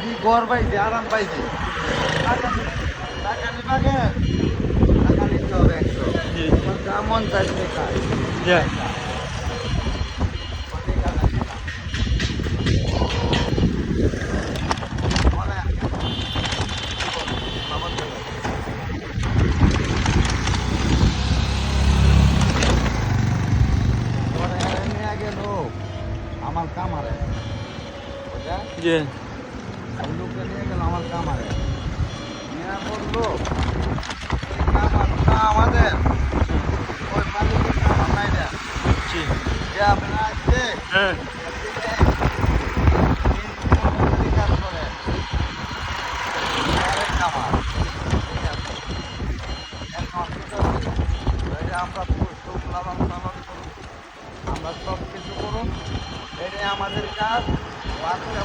কি ঘর পাইছে, আরাম পাইছে। টাকা নিবাগে, টাকা নিতে হবে একশো। জি তোমার যা মন চাইছে খায়। জি আমার কামারে জি লোককে নিয়ে গেল আমার কামারে নিয়ে বললো এই কামারটা আমাদের ওই মালিকের কামার নাই না জি যে আপনারা আসছে হ্যাঁ কাজ করে কামার ঠিক আছে এখন আমরা আমরা সব কিছু করুন এটাই আমাদের কাজ বাচ্চা